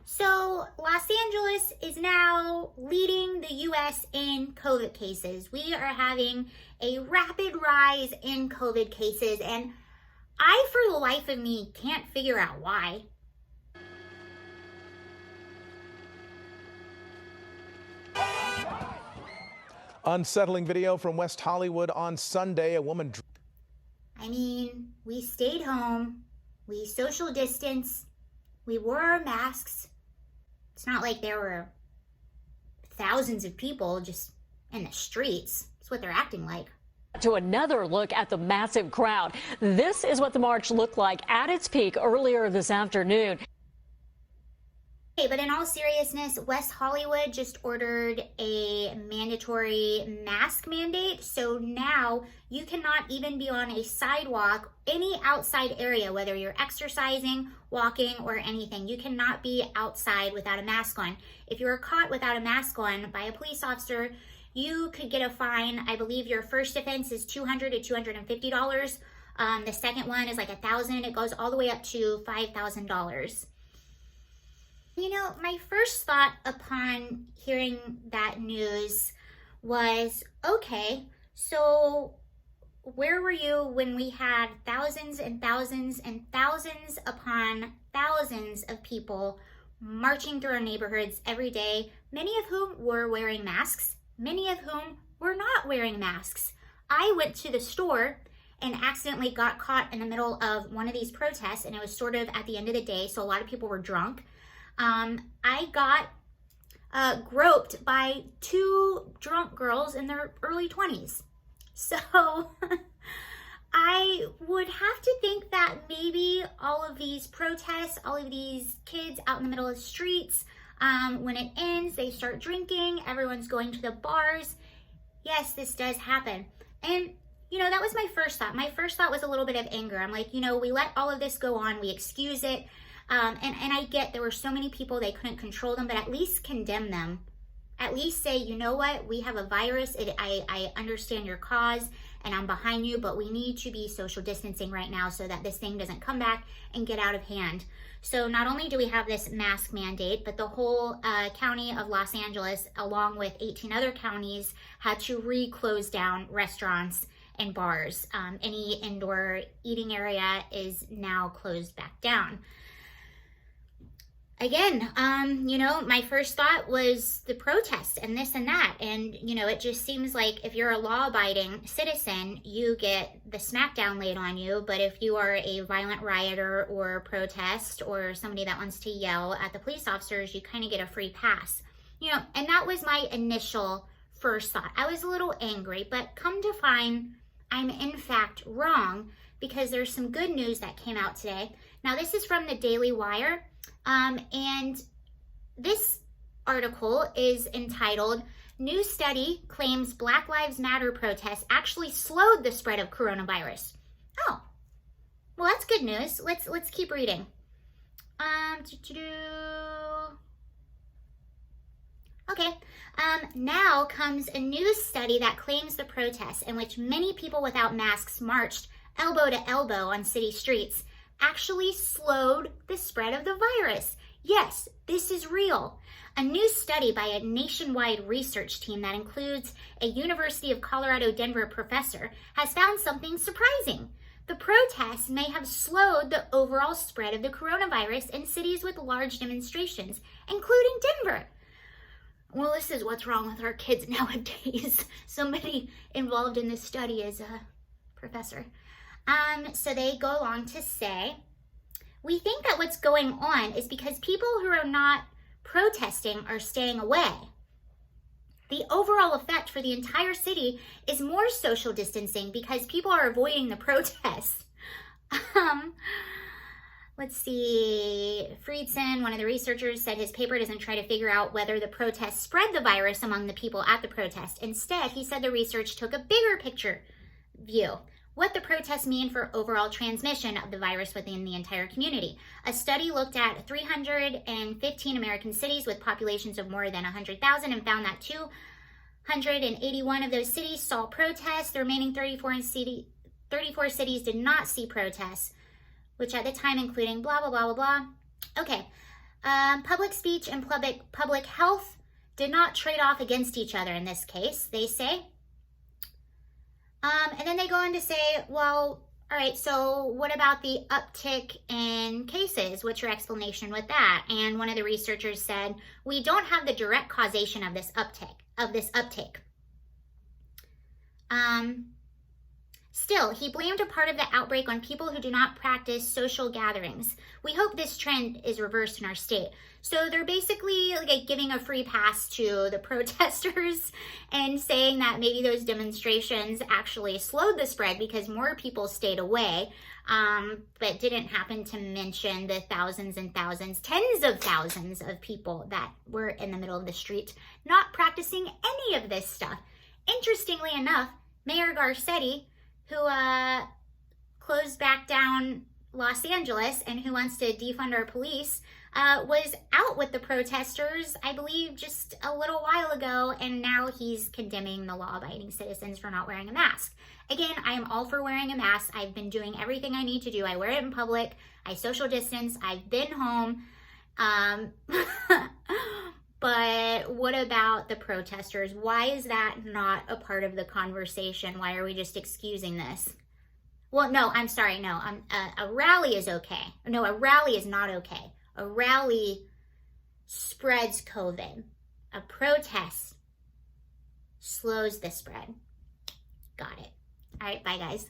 So Los Angeles is now leading the US in COVID cases. We are having a rapid rise in COVID cases, and I, for the life of me, can't figure out why. Unsettling video from West Hollywood on Sunday. A woman. We stayed home, we social distanced, we wore our masks. It's not like there were thousands of people just in the streets. It's what they're acting like. To another look at the massive crowd. This is what the march looked like at its peak earlier this afternoon. Hey, but in all seriousness, West Hollywood just ordered a mandatory mask mandate. So now you cannot even be on a sidewalk, any outside area, whether you're exercising, walking, or anything. You cannot be outside without a mask on. If you were caught without a mask on by a police officer, you could get a fine. I believe your first offense is $200 to $250. The second one is like $1,000. It goes all the way up to $5,000. You know, my first thought upon hearing that news was, okay, so where were you when we had thousands and thousands and thousands upon thousands of people marching through our neighborhoods every day, many of whom were wearing masks, many of whom were not wearing masks? I went to the store and accidentally got caught in the middle of one of these protests, and it was sort of at the end of the day, so a lot of people were drunk. I got groped by two drunk girls in their early 20s. So I would have to think that maybe all of these protests, all of these kids out in the middle of the streets, when it ends, they start drinking, everyone's going to the bars. Yes, this does happen. And you know, that was my first thought. My first thought was a little bit of anger. I'm like, you know, we let all of this go on, we excuse it. And I get there were so many people, they couldn't control them, but at least condemn them. At least say, you know what, we have a virus. I understand your cause and I'm behind you, but we need to be social distancing right now so that this thing doesn't come back and get out of hand. So not only do we have this mask mandate, but the whole county of Los Angeles, along with 18 other counties, had to re-close down restaurants and bars. Any indoor eating area is now closed back down. Again, you know, my first thought was the protests and this and that. And, you know, it just seems like if you're a law-abiding citizen, you get the smackdown laid on you. But if you are a violent rioter or protest or somebody that wants to yell at the police officers, you kind of get a free pass. You know, and that was my initial first thought. I was a little angry, but come to find I'm in fact wrong, because there's some good news that came out today. Now, this is from the Daily Wire. And this article is entitled, "New Study Claims Black Lives Matter Protests Actually Slowed the Spread of Coronavirus." Oh, well, that's good news. Let's keep reading. Okay, now comes a new study that claims the protests in which many people without masks marched elbow to elbow on city streets actually slowed the spread of the virus. Yes, this is real. A new study by a nationwide research team that includes a University of Colorado Denver professor has found something surprising. The protests may have slowed the overall spread of the coronavirus in cities with large demonstrations, including Denver. Well, this is what's wrong with our kids nowadays. Somebody involved in this study is a professor. So they go along to say, we think that what's going on is because people who are not protesting are staying away. The overall effect for the entire city is more social distancing because people are avoiding the protests. Let's see, Friedson, one of the researchers, said his paper doesn't try to figure out whether the protests spread the virus among the people at the protest. Instead, he said the research took a bigger picture view. What the protests mean for overall transmission of the virus within the entire community. A study looked at 315 American cities with populations of more than 100,000 and found that 281 of those cities saw protests. The remaining 34 cities did not see protests, which at the time including blah, blah, blah, blah, blah. Okay, Public speech and public health did not trade off against each other in this case, they say. And then they go on to say, well, all right, so what about the uptick in cases? What's your explanation with that? And one of the researchers said, we don't have the direct causation of this uptick. Still, he blamed a part of the outbreak on people who do not practice social gatherings. We hope this trend is reversed in our state. So they're basically like giving a free pass to the protesters and saying that maybe those demonstrations actually slowed the spread because more people stayed away, but didn't happen to mention the thousands and thousands, tens of thousands of people that were in the middle of the street not practicing any of this stuff. Interestingly enough, Mayor Garcetti, who closed back down Los Angeles and who wants to defund our police, was out with the protesters, I believe, just a little while ago, and now he's condemning the law-abiding citizens for not wearing a mask. Again, I am all for wearing a mask. I've been doing everything I need to do. I wear it in public. I social distance. I've been home. But what about the protesters? Why is that not a part of the conversation? Why are we just excusing this? Well, no, I'm sorry. No, a rally is okay. No, a rally is not okay. A rally spreads COVID. A protest slows the spread. Got it. All right, bye guys.